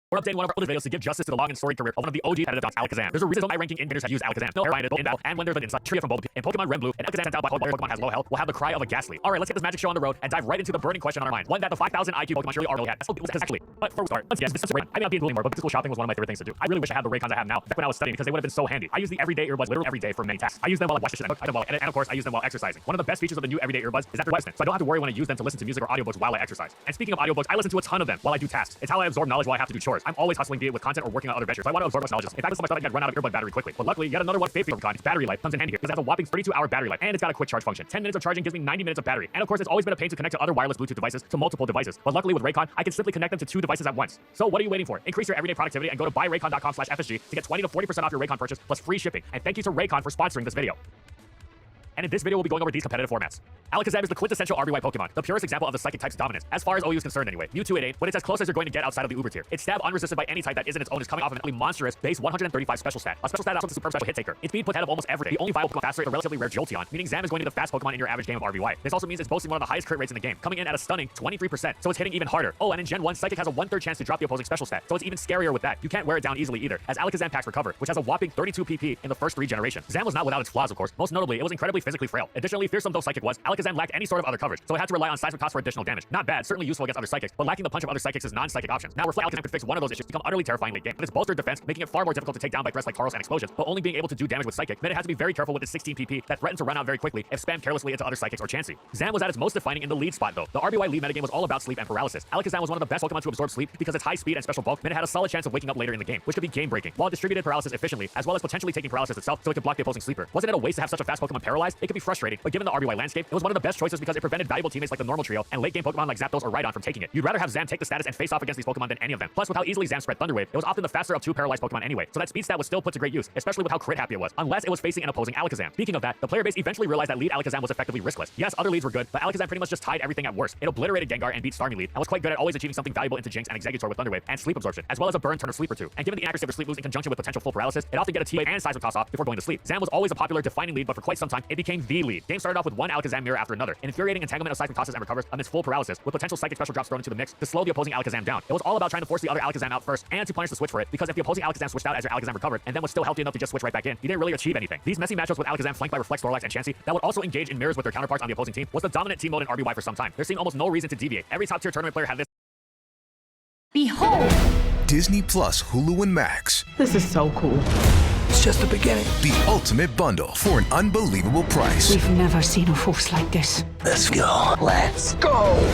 We're updating one of our oldest videos to give justice to the long and storied career of one of the OG competitive dogs, Alakazam. There's a reason high ranking invaders have used Alakazam. No Ryan in battle, and when there's an inside trivia from both in Pokemon Red Blue and Alakazam sent out by Pokemon has low health, will have the cry of a Ghastly. Alright, let's get this magic show on the road and dive right into the burning question on our mind. One that the 5,000 IQ Pokemon surely already had. Actually, but before we start, let's guess this is Raycon. I may not be in anymore, but physical shopping was one of my favorite things to do. I really wish I had the Raycons I have now back when I was studying because they would have been so handy. I use the everyday earbuds literally every day for many tasks. I use them while I watch the shit I cook, and of course I use them while exercising. One of the best features of the new everyday earbuds is that they're listening, so I don't have to worry when I use them to listen to music or audiobooks while I exercise. And speaking of audiobooks, I listen to a ton of them while I do tasks. It's how I absorb knowledge while I have to do chores. I'm always hustling, be it with content or working on other ventures. So I want to absorb much knowledge. In fact, this is my thought I could run out of earbud battery quickly. But luckily, yet another one favorite Raycon, its battery life comes in handy here because it has a whopping 32-hour battery life and it's got a quick charge function. 10 minutes of charging gives me 90 minutes of battery. And of course, it's always been a pain to connect to other wireless Bluetooth devices to multiple devices. But luckily with Raycon, I can simply connect them to 2 devices at once. So what are you waiting for? Increase your everyday productivity and go to buyraycon.com/FSG to get 20 to 40% off your Raycon purchase plus free shipping. And thank you to Raycon for sponsoring this video. And in this video, we'll be going over these competitive formats. Alakazam is the quintessential RBY Pokemon, the purest example of the Psychic type's dominance, as far as OU is concerned anyway. Mewtwo it ain't, but it's as close as you're going to get outside of the Uber tier. Its stab unresisted by any type that isn't its own is coming off an utterly monstrous base 135 special stat. A special stat also the superb special hit taker. Its speed puts ahead of almost everything. The only viable Pokemon faster is a relatively rare Jolteon, meaning Zam is going to be the fast Pokemon in your average game of RBY. This also means it's boasting one of the highest crit rates in the game, coming in at a stunning 23%, so it's hitting even harder. Oh, and in Gen 1, Psychic has a 1/3 chance to drop the opposing special stat, so it's even scarier with that. You can't wear it down easily either, as Alakazam packs Recover, which has a whopping 32 PP in the first 3 generations. Zam was not without its flaws, of course. Most notably, it was incredibly physically frail. Additionally, fearsome though Psychic was, Alakazam lacked any sort of other coverage, so it had to rely on Seismic Toss for additional damage. Not bad, certainly useful against other Psychics, but lacking the punch of other Psychics' non-Psychic options. Now, Reflect Alakazam could fix one of those issues, become utterly terrifying late game, but its bolstered defense, making it far more difficult to take down by threats like Tauros and Explosions, but only being able to do damage with Psychic, meant it had to be very careful with its 16 PP that threatened to run out very quickly if spammed carelessly into other Psychics or Chansey. Zam was at its most defining in the lead spot though. The RBY lead metagame was all about sleep and paralysis. Alakazam was one of the best Pokemon to absorb sleep because its high speed and special bulk meant it had a solid chance of waking up later in the game, which could be game breaking, while it distributed paralysis efficiently, as well as potentially taking paralysis itself so it could block the opposing sleeper. Wasn't it a waste to have such a fast Pokemon paralyzed? It could be frustrating, but given the RBY landscape, it was one of the best choices because it prevented valuable teammates like the normal trio and late game Pokemon like Zapdos or Rhydon from taking it. You'd rather have Zam take the status and face off against these Pokemon than any of them. Plus, with how easily Zam spread Thunder Wave, it was often the faster of 2 paralyzed Pokemon anyway, so that speed stat was still put to great use, especially with how crit happy it was, unless it was facing an opposing Alakazam. Speaking of that, the player base eventually realized that lead Alakazam was effectively riskless. Yes, other leads were good, but Alakazam pretty much just tied everything at worst. It obliterated Gengar and beat Starmie lead, and was quite good at always achieving something valuable into Jinx and Exeggutor with Thunder Wave and sleep absorption, as well as a burn turn of sleep or 2. And given the accuracy of her sleep moves in conjunction with potential full paralysis, it often get a T-Wave and Seismic Toss off before going to sleep. Zam was always a popular defining lead, but for quite some time, it became the lead. Game started off with one Alakazam mirror after another, an infuriating entanglement of Seismic Tosses and Recovers amidst full paralysis, with potential Psychic special drops thrown into the mix to slow the opposing Alakazam down. It was all about trying to force the other Alakazam out first and to punish the switch for it, because if the opposing Alakazam switched out as your Alakazam recovered and then was still healthy enough to just switch right back in, you didn't really achieve anything. These messy matchups with Alakazam flanked by Reflect, Snorlax, and Chansey that would also engage in mirrors with their counterparts on the opposing team was the dominant team mode in RBY for some time. There seemed almost no reason to deviate. Every top tier tournament player had this. Behold! Disney Plus, Hulu, and Max. This is so cool. It's just the beginning. The ultimate bundle for an unbelievable price. We've never seen a force like this. Let's go. Let's go.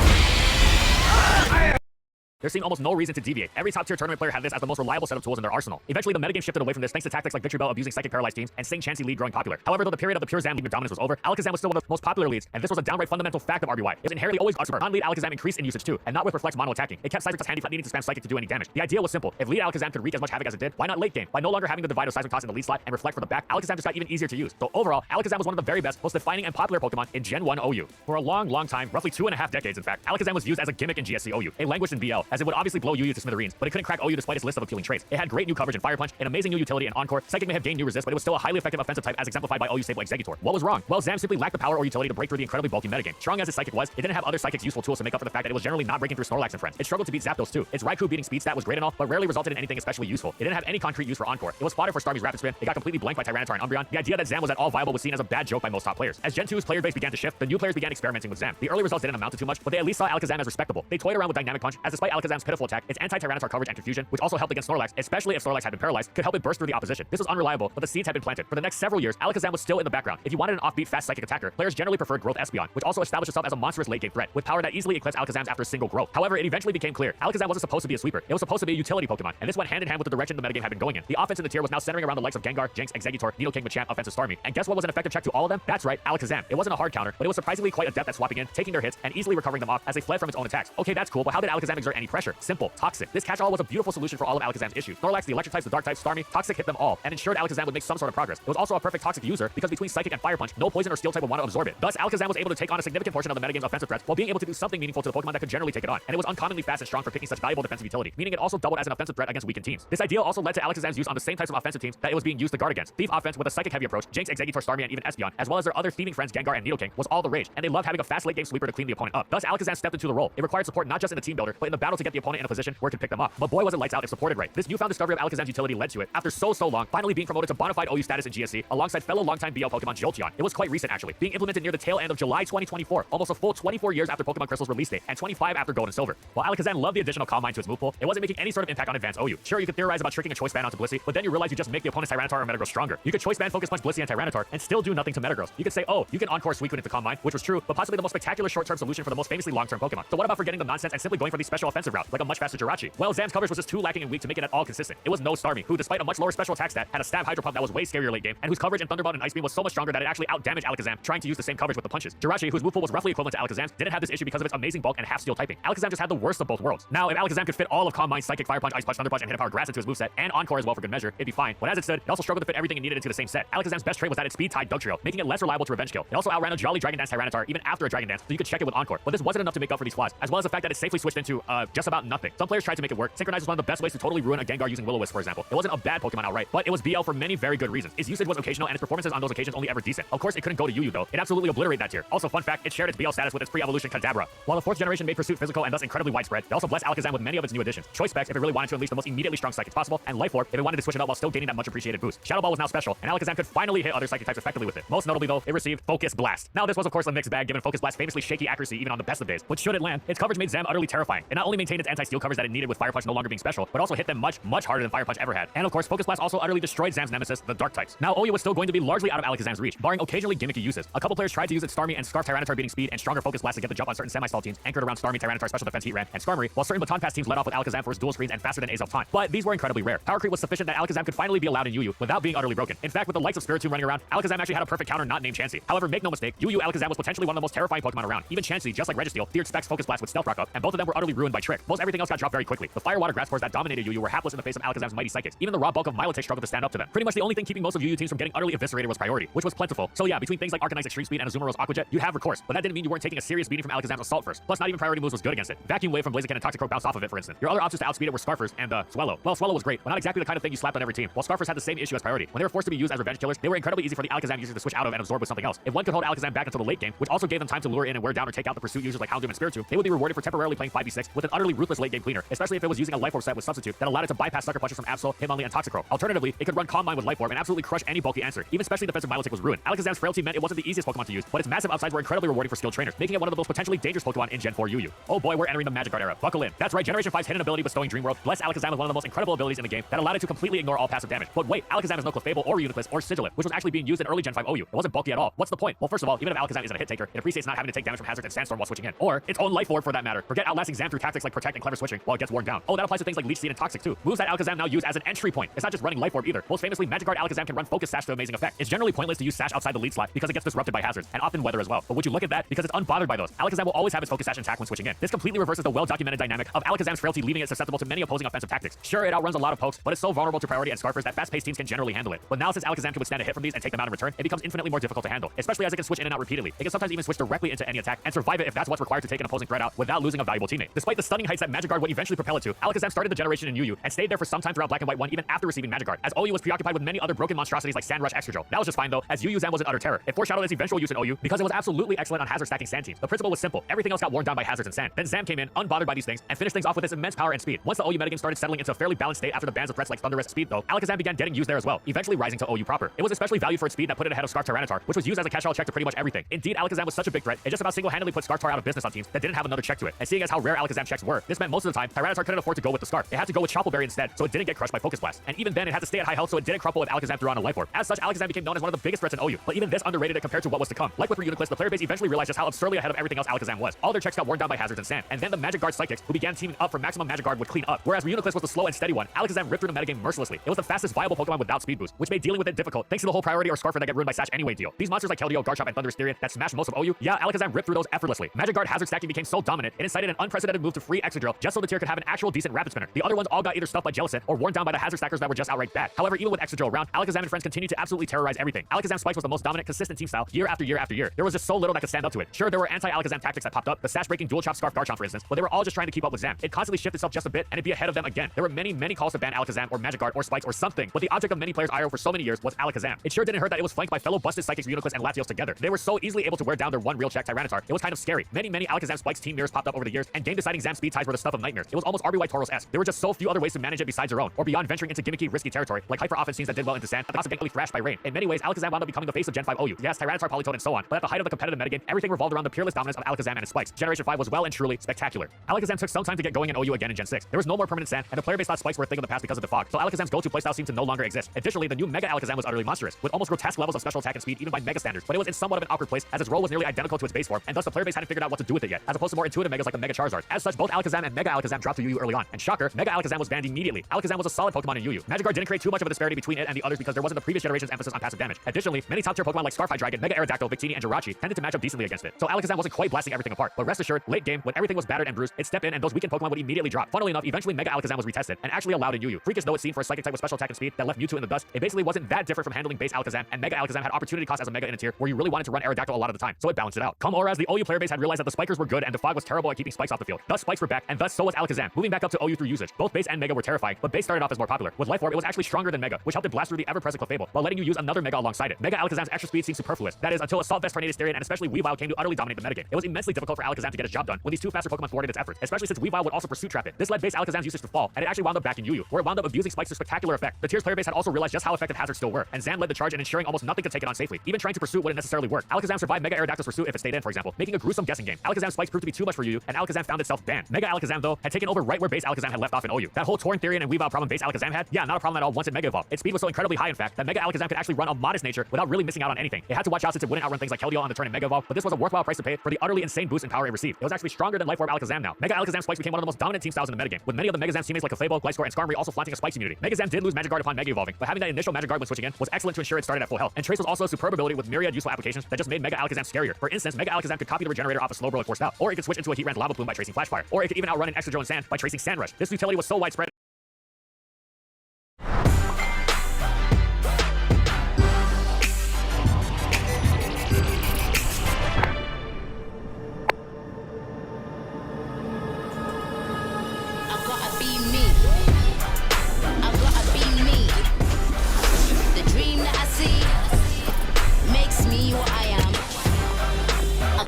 There seemed almost no reason to deviate. Every top tier tournament player had this as the most reliable set of tools in their arsenal. Eventually, the metagame shifted away from this thanks to tactics like Victory Bell abusing Psychic paralyzed teams and Sing Chansey lead growing popular. However, though the period of the pure Zam lead dominance was over, Alakazam was still one of the most popular leads, and this was a downright fundamental fact of RBY. It was inherently always super. Non-lead Alakazam increased in usage too, and not with Reflex mono attacking. It kept Seismic Toss handy without needing to spam Psychic to do any damage. The idea was simple. If lead Alakazam could wreak as much havoc as it did, why not late game? By no longer having the divide of Seismic Toss in the lead slot and Reflect for the back, Alakazam just got even easier to use. So overall, Alakazam was one of the very best, most defining and popular Pokemon in Gen 1 OU. For a long time, roughly 2.5 decades in fact, Alakazam was used as a gimmick in GSC OU. It languished in BL, as it would obviously blow UU to smithereens, but it couldn't crack OU despite its list of appealing traits. It had great new coverage in Fire Punch, an amazing new utility in Encore. Psychic may have gained new resist, but it was still a highly effective offensive type as exemplified by OU stable Exeggutor. What was wrong? Well, Zam simply lacked the power or utility to break through the incredibly bulky metagame. Strong as its Psychic was, it didn't have other Psychic's useful tools to make up for the fact that it was generally not breaking through Snorlax and friends. It struggled to beat Zapdos too. Its Raikou beating speed stat was great and all, but rarely resulted in anything especially useful. It didn't have any concrete use for Encore. It was fodder for Starmie's Rapid Spin. It got completely blanked by Tyranitar and Umbreon. The idea that Zam was at all viable was seen as a bad joke by most top players. As Gen 2's player base began to shift, the new players began experimenting with Zam. The early results didn't amount to too much, but they at least saw Alakazam as respectable. They toyed around with Dynamic Punch, as despite Alakazam's pitiful attack, its anti-Tyranitar coverage and confusion, which also helped against Snorlax, especially if Snorlax had been paralyzed, could help it burst through the opposition. This was unreliable, but the seeds had been planted. For the next several years, Alakazam was still in the background. If you wanted an offbeat fast Psychic attacker, players generally preferred Growth Espeon, which also established itself as a monstrous late game threat, with power that easily eclipsed Alakazam's after a single growth. However, it eventually became clear, Alakazam wasn't supposed to be a sweeper. It was supposed to be a utility Pokemon, and this went hand in hand with the direction the metagame had been going in. The offense in the tier was now centering around the likes of Gengar, Jinx, Exeggutor, Nidoking, Machamp, offensive Starmie. And guess what was an effective check to all of them? That's right, Alakazam. It wasn't a hard counter, but it was surprisingly quite adept at swapping in, taking their hits, and easily recovering them off as they fled from its own attacks. Okay, that's cool, but how did Alakazam exert any pressure? Simple, Toxic. This catch-all was a beautiful solution for all of Alakazam's issues. Snorlax, the electric types, the dark types, Starmie, Toxic hit them all, and ensured Alakazam would make some sort of progress. It was also a perfect Toxic user because between Psychic and Fire Punch, no poison or steel type would want to absorb it. Thus, Alakazam was able to take on a significant portion of the metagame's offensive threats while being able to do something meaningful to the Pokemon that could generally take it on. And it was uncommonly fast and strong for picking such valuable defensive utility, meaning it also doubled as an offensive threat against weakened teams. This idea also led to Alakazam's use on the same types of offensive teams that it was being used to guard against. Thief offense with a Psychic heavy approach, Jinx, Exeggutor, Starmie, and even Espeon, as well as their other thieving friends Gengar and Nidoking, was all the rage, and they loved having a fast late game sweeper to clean the opponent up. Thus, Alakazam stepped into the role. It required support not just in the team builder, but in the battle battle to get the opponent in a position where it could pick them up. But boy was it lights out if supported right. This newfound discovery of Alakazam's utility led to it, after so long, finally being promoted to bona fide OU status in GSC alongside fellow longtime BL Pokemon Jolteon. It was quite recent actually, being implemented near the tail end of July 2024, almost a full 24 years after Pokemon Crystal's release date and 25 after Gold and Silver. While Alakazam loved the additional Calm Mind to his move pool, it wasn't making any sort of impact on advanced OU. Sure, you could theorize about tricking a Choice Band onto Blissey, but then you realize you just make the opponent's Tyranitar or Metagross stronger. You could Choice Band Focus Punch Blissey and Tyranitar and still do nothing to Metagross. You could say, oh, you can Encore Suicune into Calm Mind, which was true, but possibly the most spectacular short-term solution for the most famously long-term Pokemon. So what about forgetting the nonsense and simply going for the special offensive route, like a much faster Jirachi? Well, Zam's coverage was just too lacking and weak to make it at all consistent. It was no Starmie, who despite a much lower special attack stat, had a stab Hydro Pump that was way scarier late game, and whose coverage in Thunderbolt and Ice Beam was so much stronger that it actually outdamaged Alakazam trying to use the same coverage with the punches. Jirachi, whose move pool was roughly equivalent to Alakazam's, didn't have this issue because of its amazing bulk and half-steel typing. Alakazam just had the worst of both worlds. Now, if Alakazam could fit all of Calm Mind, Psychic, Fire Punch, Ice Punch, Thunder Punch, and Hidden Power Grass into his moveset, and Encore as well for good measure, it'd be fine. But as it stood, it also struggled to fit everything it needed into the same set. Alakazam's best trait was that its speed-tied Dugtrio, making it less reliable to revenge kill. It also outran a Jolly Dragon Dance Tyranitar even after a Dragon Dance, so you could check it with Encore. But this wasn't enough to make up for these flaws, as well as the fact that it safely switched into, just about nothing. Some players tried to make it work. Synchronize was one of the best ways to totally ruin a Gengar using Will-O-Wisp, for example. It wasn't a bad Pokemon outright, but it was BL for many very good reasons. Its usage was occasional, and its performances on those occasions only ever decent. Of course, it couldn't go to UU though. It absolutely obliterated that tier. Also, fun fact, it shared its BL status with its pre-evolution Kadabra. While the 4th generation made Pursuit physical and thus incredibly widespread, it also blessed Alakazam with many of its new additions. Choice Specs if it really wanted to unleash the most immediately strong psychics possible, and Life Orb if it wanted to switch it up while still gaining that much appreciated boost. Shadow Ball was now special, and Alakazam could finally hit other psychic types effectively with it. Most notably though, it received Focus Blast. Now this was of course a mixed bag, given Focus Blast's famously shaky accuracy even on the best of days. But should it land, its coverage made Zam utterly terrifying. It not only maintained its anti-steel coverage that it needed with Fire Punch no longer being special, but also hit them much harder than Fire Punch ever had. And of course, Focus Blast also utterly destroyed Zam's nemesis, the Dark types. Now OU was still going to be largely out of Alakazam's reach, barring occasionally gimmicky uses. A couple players tried to use its Starmie and Scarf Tyranitar beating speed and stronger Focus Blast to get the jump on certain semi-stall teams anchored around Starmie, Tyranitar, Special Defense, Heat Ran, and Skarmory, while certain Baton Pass teams led off with Alakazam for his dual screens and faster than Azelf Taunt. But these were incredibly rare. Power creep was sufficient that Alakazam could finally be allowed in UU without being utterly broken. In fact, with the likes of Spiritomb running around, Alakazam actually had a perfect counter not named Chansey. However, make no mistake, UU Alakazam was potentially one of the most terrifying Pokemon around. Even Chansey, just like Registeel, feared Specs Focus Blast with Stealth Rock up, and both of them were utterly ruined by Trick. Most everything else got dropped very quickly. The Fire Water Grass Spores that dominated UU were hapless in the face of Alakazam's mighty psychics. Even the raw bulk of Milotic struggled to stand up to them. Pretty much the only thing keeping most of UU teams from getting utterly eviscerated was priority, which was plentiful. So yeah, between things like Arcanite's Extreme Speed and Azumaro's Aqua Jet, you'd have recourse, but that didn't mean you weren't taking a serious beating from Alakazam's Assault first. Plus, not even priority moves was good against it. Vacuum Wave from Blaziken and Toxicroak bounced off of it, for instance. Your other options to outspeed it were Scarfers and Swellow. Well, Swellow was great, but not exactly the kind of thing you slapped on every team. While Scarfers had the same issue as priority. When they were forced to be used as revenge killers, they were incredibly easy for the Alakazam users to switch out of and absorb with something else. If one could hold Alakazam back until the late game, which also gave them time to lure in and wear down or take out the Pursuit users like Houndoom and Spiritomb, they would be rewarded for temporarily playing 5v6 with an utterly ruthless late game cleaner, especially if it was using a Life Orb set with Substitute that allowed it to bypass Sucker Punches from Absol, Hitmonlee, and Toxicroak. Alternatively, it could run Calm Mind with Life Orb and absolutely crush any bulky answer. Even specially defensive Milotic was ruined. Alakazam's frailty meant it wasn't the easiest Pokemon to use, but its massive outsides were incredibly rewarding for skilled trainers, making it one of the most potentially dangerous Pokemon in Gen 4 UU. Oh boy, we're entering the Magikarp era. Buckle in. That's right, Generation 5's hidden ability bestowing Dream World blessed Alakazam with one of the most incredible abilities in the game that allowed it to completely ignore all passive damage. But wait, Alakazam is no Clefable or Uniclus or Sigilyph, which was actually being used in early Gen 5 OU. It wasn't bulky at all. What's the point? Well, first of all, even if Alakazam isn't a hit taker, it appreciates not having to take damage from hazards and Sandstorm while switching in, or its own Life Orb for that matter. Forget outlasting Zam through tactics like Protect and Clever Switching while it gets worn down. Oh, that applies to things like Leech Seed and Toxic too. Moves that Alakazam now use as an entry point. It's not just running Life Orb either. Most famously, Magikarp Alakazam can run Focus Sash to amazing effect. It's generally pointless to use Sash outside the lead slot because it gets disrupted by hazards, and often weather as well. But would you look at that? Because it's unbothered by those. Alakazam will always have its Focus Sash intact when switching in. This completely reverses the well-documented dynamic of Alakazam's frailty, leaving it susceptible to many opposing offensive tactics. Sure, it outruns a lot of pokes, but it's so vulnerable to priority and Scarfers that fast-paced teams can generally handle it. But now since Alakazam can withstand a hit from these and take them out in return, it becomes infinitely more difficult to handle, especially as it can switch in and out repeatedly. It can sometimes even switch directly into any attack and survive it if that's what's required to take an opposing threat out without losing a valuable teammate. Despite the stunning heights that Magikarp would eventually propel it to, Alakazam started the generation in UU and stayed there for some time throughout Black and White 1 even after receiving Magikarp, as OU was preoccupied with many other broken monstrosities like Sandrush Excadrill. That was just fine though, as UU Zam was an utter terror. It foreshadowed its eventual use in OU because it was absolutely excellent on hazard stacking sand teams. The principle was simple. Everything else got worn down by hazards and sand. Then Zam came in, unbothered by these things, and finished things off with its immense power and speed. Once the OU metagame started settling into a fairly balanced state after the bans of threats like Thunderous Speed though, Alakazam began getting used there as well, eventually rising to OU proper. It was especially valued for its speed that put it ahead of Scarf Tyranitar, which was used as a catch-all check to pretty much everything. Indeed, Alakazam was such a big threat, it just about single-handedly put Scarftar out of business on teams that didn't have another check to it. And seeing as how rare Alakazam checks were, this meant most of the time Tyranitar couldn't afford to go with the Scarf. It had to go with Chople Berry instead, so it didn't get crushed by Focus Blast. And even then, it had to stay at high health so it didn't crumple if Alakazam threw on a Life Orb. As such, Alakazam became known as one of the biggest threats in OU, but even this underrated it compared to what was to come. Like with Reuniclus, the player base eventually realized just how absurdly ahead of everything else Alakazam was. All their checks got worn down by hazards and sand, and then the Magic Guard Psychics, who began teaming up for maximum Magic Guard, would clean up. Whereas Reuniclus was the slow and steady one, Alakazam ripped through the metagame mercilessly. It was the fastest viable Pokemon without speed boost, which made dealing with it difficult, thanks to the whole priority or Scarfer that get ruined by Sash anyway deal. These monsters like Keldeo, Garchomp, and Thundurus Therian that smashed most of OU, yeah, Alakazam ripped through those effortlessly. Magic Guard hazard stacking became so dominant, it incited an unprecedented move to free Excadrill just so the tier could have an actual decent Rapid Spinner. The other ones all got either stuffed by Jellicent or worn down by the hazard stackers that were just outright bad. However, even with Excadrill around, Alakazam and friends continued to absolutely terrorize everything. Alakazam Spikes was the most dominant, consistent team style year after year after year. There was just so little that could stand up to it. Sure, there were anti-Alakazam tactics that popped up, the Sash breaking dual chop Scarf Garchomp for instance, but they were all just trying to keep up with Zam. It constantly shifted itself just a bit and it'd be ahead of them again. There were many calls to ban Alakazam or Magic Guard or Spikes or something, but the object of many players' IO for so many years was Alakazam. It sure didn't hurt that it was flanked by fellow busted Psychics Reuniclus and Latios together. They were so easily able to wear down their one real check Tyranitar. It was kind of scary. Many Alakazam Spikes team mirrors popped up over the years, and game deciding Zam speed ties were the stuff of nightmares. It was almost RBY Tauros-esque. There were just so few other ways to manage it besides your own, or beyond venturing into gimmicky, risky territory, like hyper offense teams that did well into sand, but also getting thrashed by rain. In many ways, Alakazam wound up becoming the face of Gen 5 OU. Yes, Tyranitar, Politoed, and so on, but at the height of the competitive metagame, everything revolved around the peerless dominance of Alakazam and its spikes. Generation 5 was well and truly spectacular. Alakazam took some time to get going in OU again in Gen 6. There was no more permanent sand, and the player base thought spikes were a thing of the past because of the fog, so Alakazam's go-to playstyle seemed to no longer exist. Additionally, the new Mega Alakazam was utterly monstrous, with almost grotesque levels of special attack and speed even by Mega standards, but it was in somewhat of an awkward place as its role was nearly identical to its base form, and thus the player base hadn't figured out what to do with it yet, as opposed to more intuitive Megas like the Mega Charizard. As such, both Alakazam and Mega Alakazam dropped to UU early on, and shocker, Mega Alakazam was banned immediately. Alakazam was a solid Pokemon in UU. Magikarp didn't create too much of a disparity between it and the others because there wasn't the previous generation's emphasis on passive damage. Additionally, many top-tier Pokemon like Starfire Dragon, Mega Aerodactyl, Victini, and Jirachi tended to match up decently against it, so Alakazam wasn't quite blasting everything apart. But rest assured, late game, when everything was battered and bruised, it'd step in and those weakened Pokemon would immediately drop. Funnily enough, eventually Mega Alakazam was retested and actually allowed in UU. Freakish though it seemed for a psychic type with special attack and speed that left Mewtwo in the dust, it basically wasn't that different from handling base Alakazam, and Mega Alakazam had opportunity cost as a Mega in a tier where you really wanted to run Aerodactyl a lot of the time, so it balanced it out. Come Auras, the OU player base had realized that the Spikers were good and the fog was terrible at keeping spikes off the field. Thus spikes were back, and thus so was Alakazam, moving back up to OU through usage. Both base and Mega were terrifying, but base started off as more popular. With Life Orb, it was actually stronger than Mega, which helped it blast through the ever-present Clefable, while letting you use another Mega alongside it. Mega Alakazam's extra speed seemed superfluous. That is, until Assault Vest, Tornadus, Therian, and especially Weavile came to utterly dominate the metagame. It was immensely difficult for Alakazam to get his job done when these two faster Pokemon thwarted its efforts, especially since Weavile would also Pursuit Trap it. This led base Alakazam's usage to fall, and it actually wound up back in UU, where it wound up abusing spikes to spectacular effect. The tier's player base had also realized just how effective hazards still were, and Zan led the charge in ensuring almost nothing could take it on safely. Even trying to pursue wouldn't necessarily work. Alakazam survived Mega Aerodactyl's pursuit if it stayed in, for example, making a gruesome guessing game. Alakazam's spikes proved to be too much for UU, and Alakazam found itself banned. Mega Alakazam, though, had taken over right where base Alakazam had left off in OU. That whole Torn, Therian, and Weavile problem base Alakazam had? Yeah, not a problem at all once it Mega Evolved. Its speed was so incredibly high, in fact, that Mega Alakazam could actually run a modest nature without really missing out on anything. It had to watch out since it wouldn't outrun things like Keldeo on the turn and Mega Evolve, but this was a worthwhile price to pay for the utterly insane boost in power it received. It was actually stronger than Life Orb Alakazam now. Mega Alakazam spikes became one of the most dominant team styles in the metagame, with many of the Megazam's teammates like Clefable, Gliscor, and Skarmory also flaunting a spikes immunity. Megazam did lose Magic Guard upon Mega Evolving, but having that initial Magic Guard when switching in was excellent to ensure it started at full health. And Trace was also a superb ability with myriad useful applications that just made Mega Alakazam scarier. For instance, Mega Alakazam could copy the Regenerator off a Slowbro if forced out, or it could switch into a Heatran's Lava Plume by tracing Flash Fire, or it could even outrun an Excadrill in Sand by tracing Sand Rush. This utility was so widespread.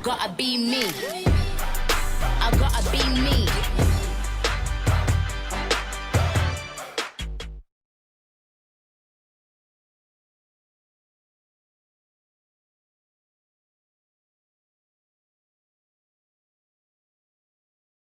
Gotta be me. I gotta be me.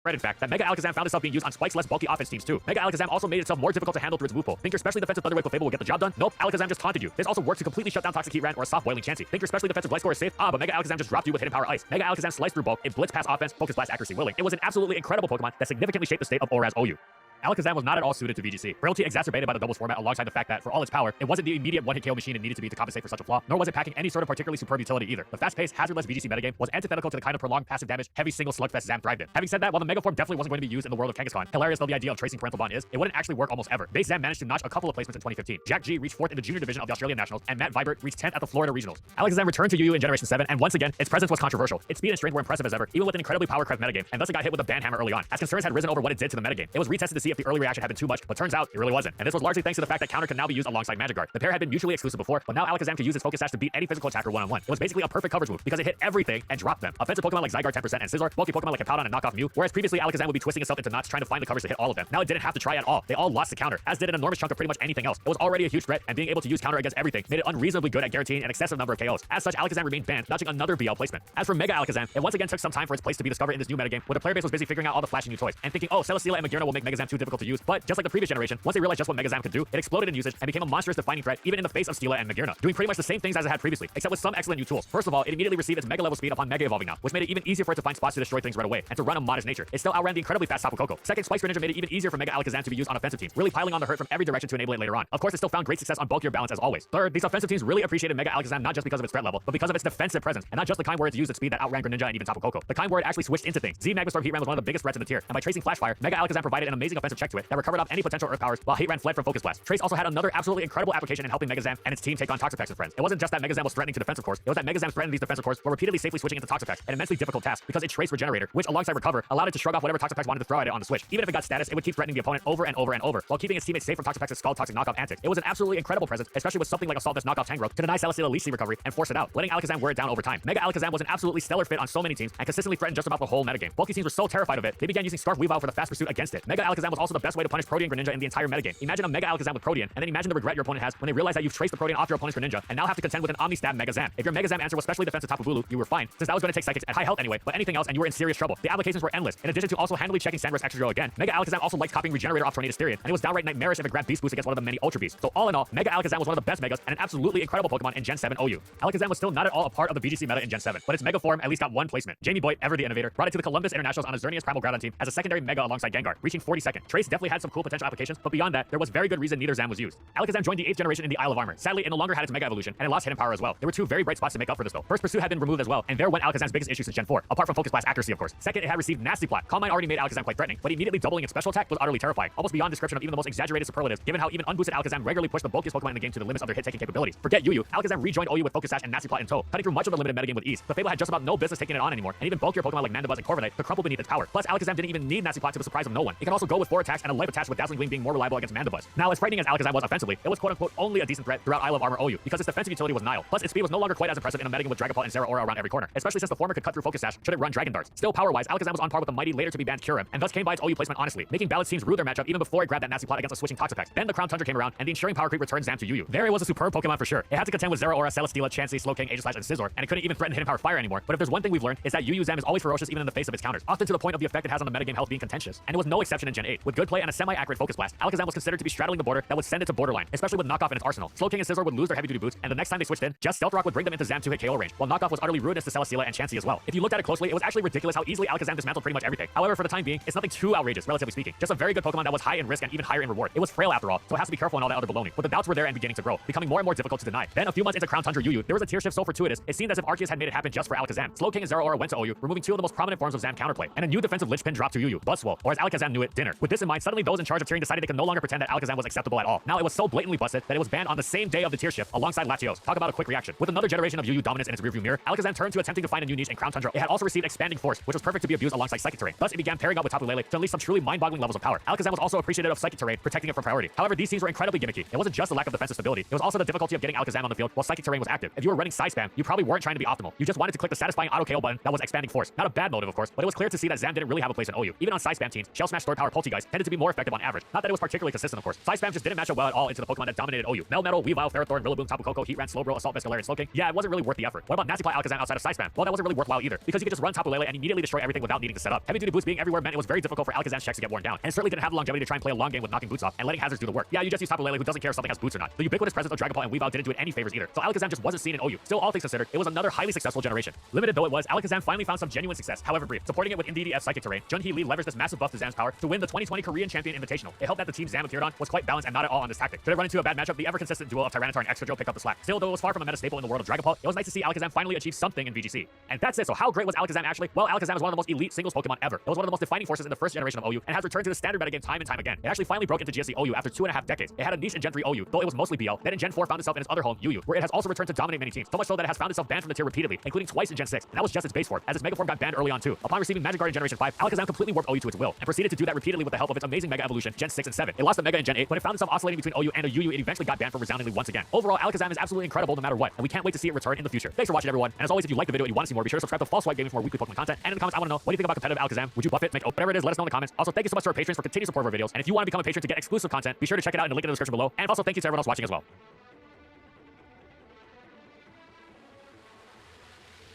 In fact, that Mega Alakazam found itself being used on Spike's less bulky offense teams too. Mega Alakazam also made itself more difficult to handle through its move pool. Think your specially defensive Thunderwave Clefable will get the job done? Nope, Alakazam just taunted you. This also worked to completely shut down Toxic Heat Ran or a soft Boiling Chansey. Think your specially defensive Gliscor is safe? But Mega Alakazam just dropped you with Hidden Power Ice. Mega Alakazam sliced through bulk, it blitz past offense, focus blast accuracy willing. It was an absolutely incredible Pokemon that significantly shaped the state of Auras OU. Alakazam was not at all suited to VGC. Frailty exacerbated by the doubles format alongside the fact that, for all its power, it wasn't the immediate one-hit KO machine it needed to be to compensate for such a flaw, nor was it packing any sort of particularly superb utility either. The fast-paced, hazardless VGC metagame was antithetical to the kind of prolonged passive damage, heavy single slugfest Zam thrived in. Having said that, while the Mega Form definitely wasn't going to be used in the world of Kangaskhan, hilarious though the idea of tracing Parental Bond is, it wouldn't actually work almost ever. Base Zam managed to notch a couple of placements in 2015. Jack G reached 4th in the junior division of the Australian Nationals, and Matt Vibert reached 10th at the Florida Regionals. Alakazam returned to UU in Generation 7, and once again, its presence was controversial. Its speed and strength were impressive as ever, even with an incredibly power-crept metagame, and thus it got hit with a ban hammer early on, as concerns had risen over what it did to the metagame. It was retested to see if the early reaction had been too much, but turns out it really wasn't. And this was largely thanks to the fact that Counter can now be used alongside Magic Guard. The pair had been mutually exclusive before, but now Alakazam can use its Focus Sash to beat any physical attacker one-on-one. It was basically a perfect coverage move because it hit everything and dropped them. Offensive Pokemon like Zygarde 10% and Scizor, bulky Pokemon like Hippowdon and Knockoff Mew, whereas previously Alakazam would be twisting itself into knots trying to find the covers to hit all of them. Now it didn't have to try at all. They all lost to Counter, as did an enormous chunk of pretty much anything else. It was already a huge threat, and being able to use Counter against everything made it unreasonably good at guaranteeing an excessive number of KOs. As such, Alakazam remained banned, notching another BL placement. As for Mega Alakazam, it once again took some time for its place to be discovered in this new metagame, where the player base was busy figuring out all the flashy new toys and thinking, oh, Celesteela and Magearna will make Megazam too difficult to use. But just like the previous generation, once they realized just what Megazam could do, it exploded in usage and became a monstrous defining threat even in the face of Steela and Magearna, doing pretty much the same things as it had previously, except with some excellent new tools. First of all, it immediately received its Mega level speed upon Mega Evolving now, which made it even easier for it to find spots to destroy things right away and to run a modest nature. It still outran the incredibly fast Tapu Koko. Second, Spikes Greninja made it even easier for Mega Alakazam to be used on offensive teams, really piling on the hurt from every direction to enable it later on. Of course, it still found great success on bulkier balance as always. Third, these offensive teams really appreciated Mega Alakazam not just because of its threat level, but because of its defensive presence, and not just the kind where it's used its speed that outran Greninja and even Tapu Koko. The kind where it actually switched into things. Z Magnastorm Heatran was one of the biggest threats in the tier, and by tracing Flash Fire, Mega Alakazam provided an amazing offensive defensive check to it that recovered off any potential Earth powers while Hate Ran fled from Focus Blast. Trace also had another absolutely incredible application in helping Megazam and its team take on Toxapex and friends. It wasn't just that Megazam was threatening to defensive cores, it was that Megazam threatened these defensive cores while repeatedly safely switching into Toxapex, an immensely difficult task because its Trace Regenerator, which alongside Recover, allowed it to shrug off whatever Toxapex wanted to throw at it on the switch. Even if it got status, it would keep threatening the opponent over and over and over, while keeping its teammates safe from Toxapex's Scald Toxic knockoff antics. It was an absolutely incredible presence, especially with something like Assault Vest knockoff Tangrowth to deny Celesteela leech seed recovery and force it out, letting Alakazam wear it down over time. Mega Alakazam was an absolutely stellar fit on so many teams and consistently threatened just about the whole metagame. Bulky teams were so terrified of it, they began using Scarf Weavile for the fast pursuit against it. Mega Alakazam was also the best way to punish Protean Greninja in the entire metagame. Imagine a Mega Alakazam with Protean, and then imagine the regret your opponent has when they realize that you've traced the Protean off your opponent's Greninja and now have to contend with an Omni Stab Megazam. If your Megazam answer was specially defensive Tapu Bulu, you were fine, since that was going to take Psychics at high health anyway, but anything else and you were in serious trouble. The applications were endless. In addition to also handily checking Sandrush Extra Drill again, Mega Alakazam also liked copying Regenerator off Tornado Styrian, and it was downright nightmarish if it grabbed Beast Boost against one of the many Ultra Beasts. So all in all, Mega Alakazam was one of the best Megas and an absolutely incredible Pokemon in Gen 7 OU. Alakazam was still not at all a part of the BGC meta in Gen 7, but its Mega form at least got one placement. Jamie Boyd, ever the innovator, brought it to the Columbus Internationals on a Xerneas Primal Groudon team as a secondary Mega alongside Gengar, reaching 42nd. Trace definitely had some cool potential applications, but beyond that, there was very good reason neither Zam was used. Alakazam joined the 8th generation in the Isle of Armor. Sadly, it no longer had its Mega Evolution, and it lost Hidden Power as well. There were two very bright spots to make up for this though. First, Pursuit had been removed as well, and there went Alakazam's biggest issue since Gen 4, apart from Focus Blast accuracy of course. Second, it had received Nasty Plot. Calm Mind already made Alakazam quite threatening, but immediately doubling its special attack was utterly terrifying, almost beyond description of even the most exaggerated superlatives, given how even unboosted Alakazam regularly pushed the bulkiest Pokemon in the game to the limits of their hit-taking capabilities. Forget UU, Alakazam rejoined OU with Focus Sash and Nasty Plot in tow, cutting through much of the limited metagame with ease. The Fable had just about no business taking it on anymore, and even bulkier Pokemon like Mandibuzz and Corviknight could crumple beneath its power. Plus, Alakazam didn't even need Nasty Plot to the surprise of no one. It can also go with 4 attacks and a life attached with Dazzling Gleam being more reliable against Mandibuzz. Now, as frightening as Alakazam was offensively, it was quote-unquote only a decent threat throughout Isle of Armor OU, because its defensive utility was nihil. Plus, its speed was no longer quite as impressive in a metagame with Dragapult and Zeraora around every corner, especially since the former could cut through Focus Sash should it run Dragon Darts. Still, power-wise, Alakazam was on par with the mighty later-to-be-banned Kyurem, and thus came by its OU placement honestly, making Balance teams rue their matchup even before it grabbed that Nasty Plot against a switching Toxapex. Then the Crown Tundra came around, and the ensuring power creep returned Zam to UU. There it was a superb Pokemon for sure. It had to contend with Zeraora, Celesteela, Chansey, Slowking, Aegislash, and Scizor, and it couldn't even threaten Hidden Power Fire anymore. But if there's one thing we've learned, is that UU Zam is always ferocious even in the face of its counters, often to the point of the effect it has on the metagame health being contentious. And it was no exception in Gen 8. With good play and a semi-accurate Focus Blast, Alakazam was considered to be straddling the border that would send it to borderline, especially with Knockoff in its arsenal. Slowking and Scizor would lose their heavy-duty boots, and the next time they switched in, just Stealth Rock would bring them into Zam 2-hit KO range, while Knockoff was utterly ruinous to Celesteela and Chansey as well. If you looked at it closely, it was actually ridiculous how easily Alakazam dismantled pretty much everything. However, for the time being, it's nothing too outrageous, relatively speaking. Just a very good Pokemon that was high in risk and even higher in reward. It was frail after all, so it has to be careful and all that other baloney. But the doubts were there and beginning to grow, becoming more and more difficult to deny. Then a few months into Crown Tundra UU, there was a tier shift so fortuitous, it seemed as if Arceus had made it happen just for Alakazam. Slowking and Zeraora went to OU, removing 2 of the most prominent forms of Zam counterplay, and a new defensive linchpin dropped to UU, Buzzwole, or as Alakazam knew it, Dinner. With this in mind, suddenly those in charge of tiering decided they could no longer pretend that Alakazam was acceptable at all. Now it was so blatantly busted that it was banned on the same day of the tier shift, alongside Latios. Talk about a quick reaction. With another generation of UU dominance in its rearview mirror, Alakazam turned to attempting to find a new niche in Crown Tundra. It had also received Expanding Force, which was perfect to be abused alongside Psychic Terrain. Thus, it began pairing up with Tapu Lele to unleash some truly mind-boggling levels of power. Alakazam was also appreciative of Psychic Terrain, protecting it from priority. However, these teams were incredibly gimmicky. It wasn't just the lack of defensive stability, it was also the difficulty of getting Alakazam on the field while Psychic Terrain was active. If you were running Side Spam, you probably weren't trying to be optimal. You just wanted to click the satisfying auto KO button that was Expanding Force. Not a bad motive, of course, but it was clear to see that Zam didn't really have a place in OU. Even on Side Spam teams, Shell Smash, Sword Power, Polteageist tended to be more effective on average. Not that it was particularly consistent, of course. Side Spam just didn't match up well at all into the Pokemon that dominated OU. Melmetal, Weavile, Ferrothorn, Rillaboom, Tapu Koko, Heatran, Slowbro, Assault Vest, Galarian, Slowking. Yeah, it wasn't really worth the effort. What about Nasty Plot Alakazam outside of Side Spam? Well, that wasn't really worthwhile either, because you could just run Tapu Lele and immediately destroy everything without needing to set up. Heavy duty boots being everywhere meant it was very difficult for Alakazam's checks to get worn down, and it certainly didn't have the longevity to try and play a long game with knocking boots off and letting hazards do the work. Yeah, you just use Tapu Lele, who doesn't care if something has boots or not. The ubiquitous presence of Dragapult and Weavile didn't do it any favors either, so Alakazam just wasn't seen in OU. Still, all things considered, it was another highly successful generation. Limited though it was, Alakazam finally found some genuine success, however brief. Supporting it with NDDF Psychic Terrain, Junhee Lee leveraged this massive buff to Zam's power to win the 2020 Korean Champion Invitational. It helped that the team Zam appeared on was quite balanced and not at all on this tactic. Should it run into a bad matchup, the ever-consistent duo of Tyranitar and Excadrill picked up the slack. Still, though it was far from a meta staple in the world of Dragapult, it was nice to see Alakazam finally achieve something in VGC. And that's it. So how great was Alakazam actually? Well, Alakazam is one of the most elite singles Pokemon ever. It was one of the most defining forces in the first generation of OU and has returned to the standard metagame time and time again. It actually finally broke into GSC OU after 2.5 decades. It had a niche in Gen 3 OU, though it was mostly BL. Then in Gen 4 found itself in its other home, UU, where it has also returned to dominate many teams. So much so that it has found itself banned from the tier repeatedly, including twice in Gen 6. And that was just its base form, as its Mega form got banned early on too. Upon receiving Magic Guardian Generation 5, Alakazam completely warped OU to its will, and proceeded to do that repeatedly with the help of its amazing Mega Evolution, Gen 6 and 7. It lost the Mega in Gen 8, but it found itself oscillating between OU and a UU. It eventually got banned for resoundingly once again. Overall, Alakazam is absolutely incredible no matter what, and we can't wait to see it return in the future. Thanks for watching, everyone. And as always, if you like the video and you want to see more, be sure to subscribe to False Swipe Gaming for more weekly Pokemon content. And in the comments, I want to know, what do you think about competitive Alakazam? Would you buff it, make whatever it is, let us know in the comments. Also, thank you so much to our patrons for continued support of our videos. And if you want to become a patron to get exclusive content, be sure to check it out in the link in the description below. And also, thank you to everyone else watching as well.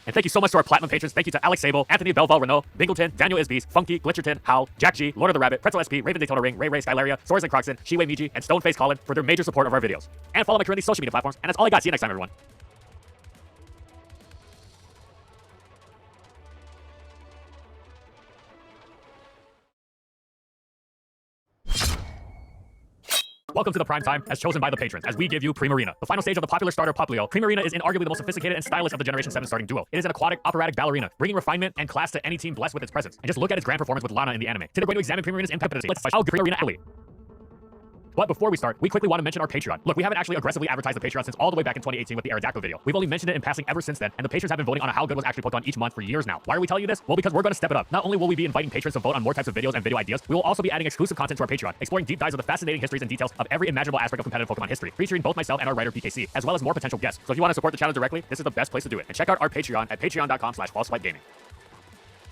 And thank you so much to our platinum patrons. Thank you to Alex Sable, Anthony Belval Renault, Bingleton, Daniel Isbies, Funky, Glitcherton, Hal, Jack G, Lord of the Rabbit, Pretzel SP, Raven Daytona Ring, Ray Ray, Skylaria, Soares and Croxton, Shiwei Miji, and Stoneface Colin for their major support of our videos. And follow my currently social media platforms. And that's all I got. See you next time, everyone. Welcome to the prime time as chosen by the patrons, as we give you Primarina. The final stage of the popular starter Popplio, Primarina is inarguably the most sophisticated and stylish of the Generation 7 starting duo. It is an aquatic, operatic ballerina, bringing refinement and class to any team blessed with its presence. And just look at its grand performance with Lana in the anime. Today we're going to examine Primarina's impact. Let's how good Primarina Ellie. But before we start, we quickly want to mention our Patreon. Look, we haven't actually aggressively advertised the Patreon since all the way back in 2018 with the Aerodactyl video. We've only mentioned it in passing ever since then, and the patrons have been voting on how good was actually Pokemon each month for years now. Why are we telling you this? Well, because we're going to step it up. Not only will we be inviting patrons to vote on more types of videos and video ideas, we will also be adding exclusive content to our Patreon, exploring deep dives of the fascinating histories and details of every imaginable aspect of competitive Pokemon history, featuring both myself and our writer PKC, as well as more potential guests. So if you want to support the channel directly, this is the best place to do it. And check out our Patreon at patreon.com/falseflightgaming.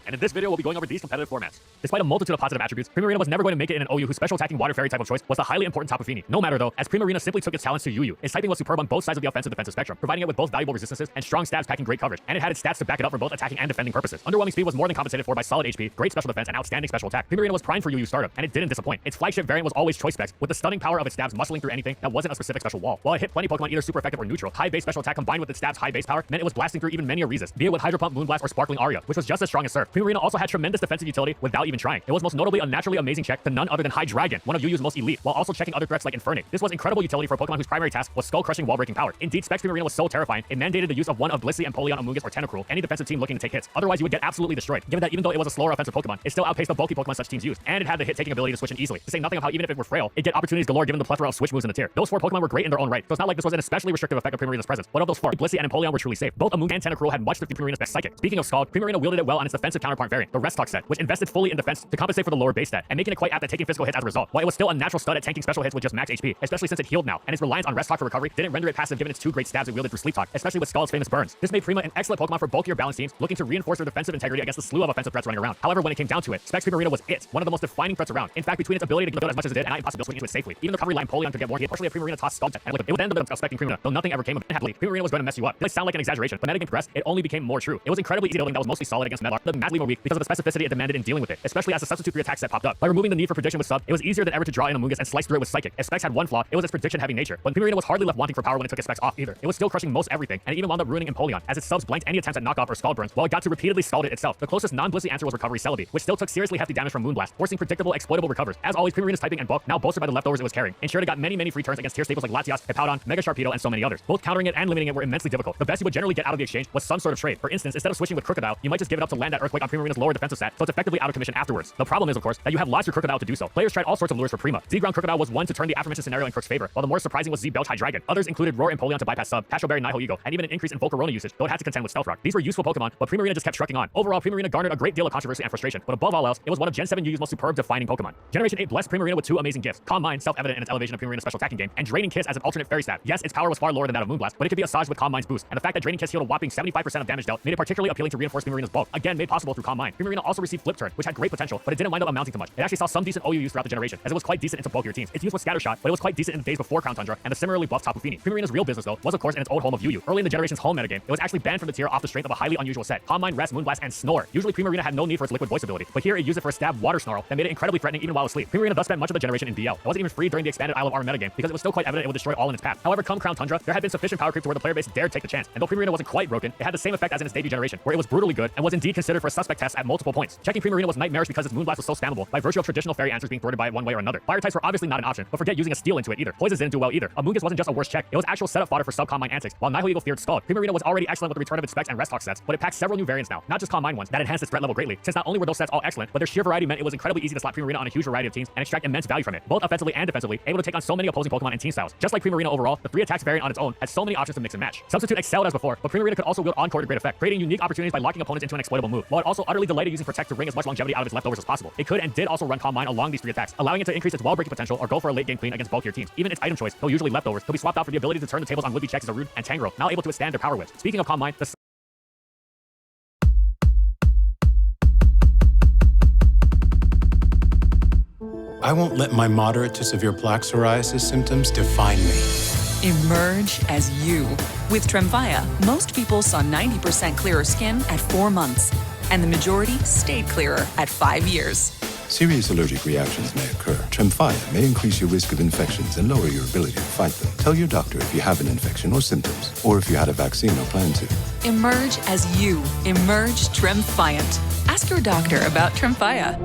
And in this video, we'll be going over these competitive formats. Despite a multitude of positive attributes, Primarina was never going to make it in an OU whose special attacking water fairy type of choice was the highly important Tapu Fini. No matter though, as Primarina simply took its talents to UU. Its typing was superb on both sides of the offensive defensive spectrum, providing it with both valuable resistances and strong stabs packing great coverage. And it had its stats to back it up for both attacking and defending purposes. Underwhelming speed was more than compensated for by solid HP, great special defense, and outstanding special attack. Primarina was primed for UU startup, and it didn't disappoint. Its flagship variant was always choice specs, with the stunning power of its stabs muscling through anything that wasn't a specific special wall. While it hit plenty Pokemon either super effective or neutral, high base special attack combined with its stabs high base power meant it was blasting through even many resist, be it with Hydro Pump, Moonblast, or Sparkling Aria, which was just as strong as Surf. Primarina also had tremendous defensive utility without even trying. It was most notably a naturally amazing check to none other than Hydreigon, one of UU's most elite, while also checking other threats like Infernape. This was incredible utility for a Pokemon whose primary task was skull-crushing wall-breaking power. Indeed, Specs Primarina was so terrifying, it mandated the use of one of Blissey, Empoleon, Amoonguss, or Tentacruel, any defensive team looking to take hits. Otherwise, you would get absolutely destroyed, given that even though it was a slower offensive Pokemon, it still outpaced the bulky Pokemon such teams used, and it had the hit-taking ability to switch in easily. To say nothing of how even if it were frail, it get opportunities galore given the plethora of switch moves in the tier. Those four Pokemon were great in their own right, so it's not like this was an especially restrictive effect of Primarina's presence, but of those four, Blissey and Empoleon were truly safe. Both Amoonguss and Tentacruel had much to feed Primarina's best psychic. Speaking of Scald, Primarina wielded it well on its defensive counterpart variant, the Restock set, which invested fully in defense to compensate for the lower base stat, and making it quite apt at taking physical hits as a result. While it was still a natural stud at tanking special hits with just max HP, especially since it healed now, and its reliance on Rest Talk for recovery didn't render it passive given its two great stabs it wielded through Sleep Talk, especially with Scald's famous burns. This made Prima an excellent Pokemon for bulkier balanced teams looking to reinforce their defensive integrity against the slew of offensive threats running around. However, when it came down to it, Specs Primarina was one of the most defining threats around. In fact, between its ability to build as much as it did and not impossible swinging into it safely, even the recovery line Empoleon could get more hit. Partially, a Primarina tossed Scald, and it would end up expecting Primarina, though nothing ever came of it. Happily, Primarina was going to mess you up. It might sound like an exaggeration, but as the game progressed, it only became more true. It was incredibly easy building that was mostly solid against Medlar, but madly more weak because of the specificity it demanded in dealing with it, especially as the substitute 3 attack set popped up. By removing the need for prediction with sub, it was easier than ever to draw in Amoonguss and slice through it with Psychic. If Specs had one flaw, it was its prediction-heavy nature, but Primarina was hardly left wanting for power when it took its Specs off either. It was still crushing most everything, and it even wound up ruining Empoleon, as its subs blanked any attempts at knockoff or Scald burns, while it got to repeatedly scald it itself. The closest non-Blissey answer was Recovery Celebi, which still took seriously hefty damage from Moonblast, forcing predictable, exploitable recovers. As always, Primarina's typing and bulk, now bolstered by the leftovers it was carrying, ensured it got many free turns against tier staples like Latias, Hippowdon, Mega Sharpedo, and so many others. Both countering it and limiting it were immensely difficult. The best you would generally get out of the exchange was some sort of trade. For instance, instead of switching with Crocodile, you might just give it up to land that Earthquake on Primarina's lower defensive stat, so it's effectively out of commission afterwards. The problem is, of course, that you have lost your Crocodile to do so. Players tried all sorts of lures for Prima. Z-Ground Crocodile was one to turn the aforementioned scenario in Crook's favor, while the more surprising was Z-Belch Hydreigon. Others included Roar Empoleon to bypass sub, Pasho Berry Nihilego, and even an increase in Volcarona usage, though it had to contend with Stealth Rock. These were useful Pokemon, but Primarina just kept trucking on. Overall, Primarina garnered a great deal of controversy and frustration, but above all else, it was one of Gen 7 UU's most superb defining Pokemon. Generation 8 blessed Primarina with two amazing gifts: Calm Mind, self-evident in its elevation of Primarina's special attacking game, and Draining Kiss as an alternate fairy stat. Yes, its power was far lower than that of Moonblast, but it could be assuaged with Calm Mind's boost, and the fact that Draining Kiss healed a whopping 75% of damage dealt made it particularly appealing to reinforce Primarina's bulk, again made possible through Calm Mind. Primarina also received Flip Turn, which had great potential, but it didn't wind up amounting to much. It actually saw some decent OU use throughout the generation, as it was quite decent into bulkier teams. Its use was Scattershot, but it was quite decent in the days before Crown Tundra and the similarly buffed Tapu Fini. Primarina's real business, though, was of course in its old home of UU. Early in the generation's home metagame, it was actually banned from the tier off the strength of a highly unusual set: Calm Mind, Rest, Moonblast, and Snore. Usually Primarina had no need for its liquid voice ability, but here it used it for a stab Water Snarl that made it incredibly threatening even while asleep. Primarina thus spent much of the generation in BL. It wasn't even free during the expanded Isle of Armor metagame because it was still quite evident it would destroy all in its path. However, come Crown Tundra, there had been sufficient power creep to where the player base dared take the chance, and though Primarina wasn't quite broken, it had the same effect as in its debut generation, where it was brutally good and was indeed considered for a suspect test at multiple points. Checking Primarina was nightmarish because its Moonblast was so spammable by virtue of traditional fairy answers being thwarted by it one way or another. Fire types were obviously not an option, but forget using a Steel into it either. Poisons didn't do well either. Amoonguss wasn't just a worse check, it was actual setup fodder for sub Calm Mind antics, while Nihilego feared Scald. Primarina was already excellent with the return of its Specs and Rest Talk sets, but it packed several new variants now, not just Calm Mind ones, that enhanced its threat level greatly, since not only were those sets all excellent, but their sheer variety meant it was incredibly easy to slap Primarina on a huge variety of teams and extract immense value from it, both offensively and defensively, able to take on so many opposing Pokemon and team styles. Just like Primarina overall, the 3 attacks variant on its own had so many options to mix and match. Substitute excelled as before, but Primarina could also wield Encore to great effect, creating unique opportunities by locking opponents into an exploitable move, while it also utterly delighted using Protect to wring as much longevity out of its leftovers as possible. It could and did also run Calm Mind along these 3 attacks, allowing it to increase its wall-breaking potential or go for a late-game clean against bulkier teams. Even its item choice, though usually leftovers, could be swapped out for the ability to turn the tables on would-be checks as Zarude and Tangrowth, now able to withstand their power whips. Speaking of Calm Mind, the I won't let my moderate to severe plaque psoriasis symptoms define me. Emerge as you. With Tremfya, most people saw 90% clearer skin at 4 months, and the majority stayed clearer at 5 years. Serious allergic reactions may occur. Tremfya may increase your risk of infections and lower your ability to fight them. Tell your doctor if you have an infection or symptoms, or if you had a vaccine or plan to. Emerge as you. Emerge Tremfyant. Ask your doctor about Tremfya.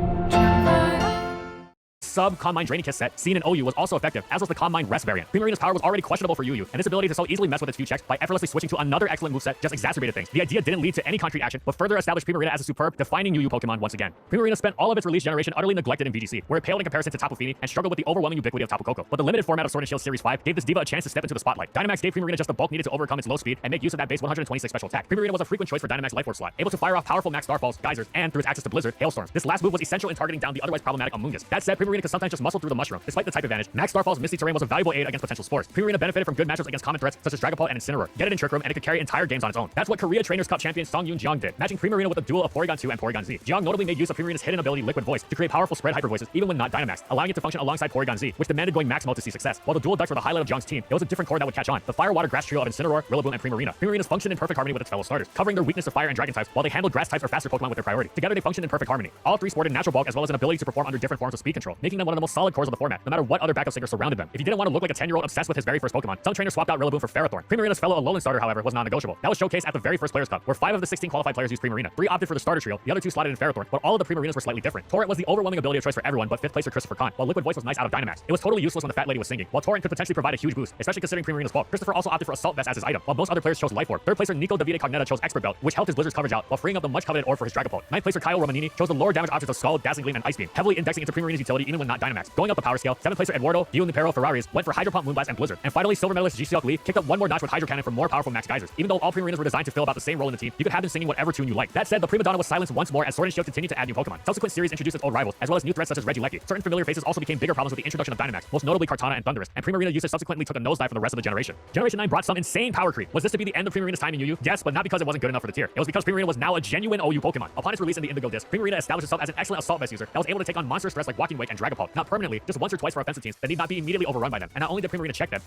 sub-Combine Draining Kiss set seen in OU was also effective, as was the Combine Rest variant. Primarina's power was already questionable for UU, and its ability to so easily mess with its few checks by effortlessly switching to another excellent moveset just exacerbated things. The idea didn't lead to any concrete action, but further established Primarina as a superb, defining UU Pokemon once again. Primarina spent all of its release generation utterly neglected in VGC, where it paled in comparison to Tapu Fini and struggled with the overwhelming ubiquity of Tapu Koko. But the limited format of Sword and Shield Series 5 gave this diva a chance to step into the spotlight. Dynamax gave Primarina just the bulk needed to overcome its low speed and make use of that base 126 special attack. Primarina was a frequent choice for Dynamax Life Orb slot, able to fire off powerful max Starfalls, Geysers, and through its access to Blizzard, Hailstorms. This last move was essential in targeting down the otherwise problematic Amoonguss. That said, Primarina could sometimes just muscle through the mushroom. Despite the type advantage, max Starfall's Misty Terrain was a valuable aid against potential spores. Primarina benefited from good matchups against common threats such as Dragapult and Incineroar. Get it in Trick Room and it could carry entire games on its own. That's what Korea Trainers Cup champion Song-Yoon Jeong did, matching Primarina with a duel of Porygon 2 and Porygon Z. Jeong notably made use of Primarina's hidden ability Liquid Voice to create powerful spread hyper voices even when not Dynamaxed, allowing it to function alongside Porygon Z, which demanded going max mode to see success. While the dual ducks were the highlight of Jeong's team, it was a different core that would catch on. The Fire Water Grass trio of Incineroar, Rillaboom, and Primarina. Primarina's functioned in perfect harmony with its fellow starters, covering their weakness of fire and dragon types while they handled grass types or faster Pokemon with their priority. Together they functioned in perfect harmony. All three sported natural bulk as well as an ability to perform under different forms of speed control, making them one of the most solid cores of the format, no matter what other backup singers surrounded them. If you didn't want to look like a 10-year-old obsessed with his very first Pokemon, some trainers swapped out Rillaboom for Ferrothorn. Primarina's fellow Alolan starter, however, was non-negotiable. That was showcased at the very first Players Cup, where 5 of the 16 qualified players used Primarina. 3 opted for the starter trio, the other 2 slotted in Ferrothorn, but all of the Primarinas were slightly different. Torrent was the overwhelming ability of choice for everyone, but 5th placer Christopher Kahn, while Liquid Voice was nice out of Dynamax. It was totally useless when the fat lady was singing, while Torrent could potentially provide a huge boost, especially considering Primarina's bulk. Christopher also opted for Assault Vest as his item, while most other players chose Life Orb. 3rd placer Nico Davide Cognetta chose Expert Belt, which helped his Blizzard's coverage out, while freeing up the much-coveted Orb for his Dragapult. 9th placer Kyle Romanini chose the lower damage options of Scald, Dazzling Gleam, and Ice Beam, heavily indexing into Primarina's utility even when not Dynamax. Going up the power scale, 7th placer Eduardo Unipero Ferraris went for Hydro Pump, Moonblast, and Blizzard. And finally, silver medalist Ji-Seok Lee kicked up one more notch with Hydro Cannon for more powerful max Geysers. Even though all Primarinas were designed to fill about the same role in the team, you could have them singing whatever tune you like. That said, the Prima Donna was silenced once more as Sword and Shield continued to add new Pokemon. Subsequent series introduced its old rivals, as well as new threats such as Regieleki. Certain familiar faces also became bigger problems with the introduction of Dynamax, most notably Kartana and Thundurus, and Primarina usage subsequently took a nosedive from the rest of the generation. Generation 9 brought some insane power creep. Was this to be the end of Primarina's time in UU? Yes, but not because it wasn't good enough for the tier. It was because Primarina was now a genuine OU Pokemon. Upon its release in the Indigo Disc, Primarina established itself as an excellent Assault Vest user that was able to take on monstrous threats like Walking Wake and Dragapult, not permanently, just once or twice for offensive teams that need not be immediately overrun by them. And not only did Primarina check them,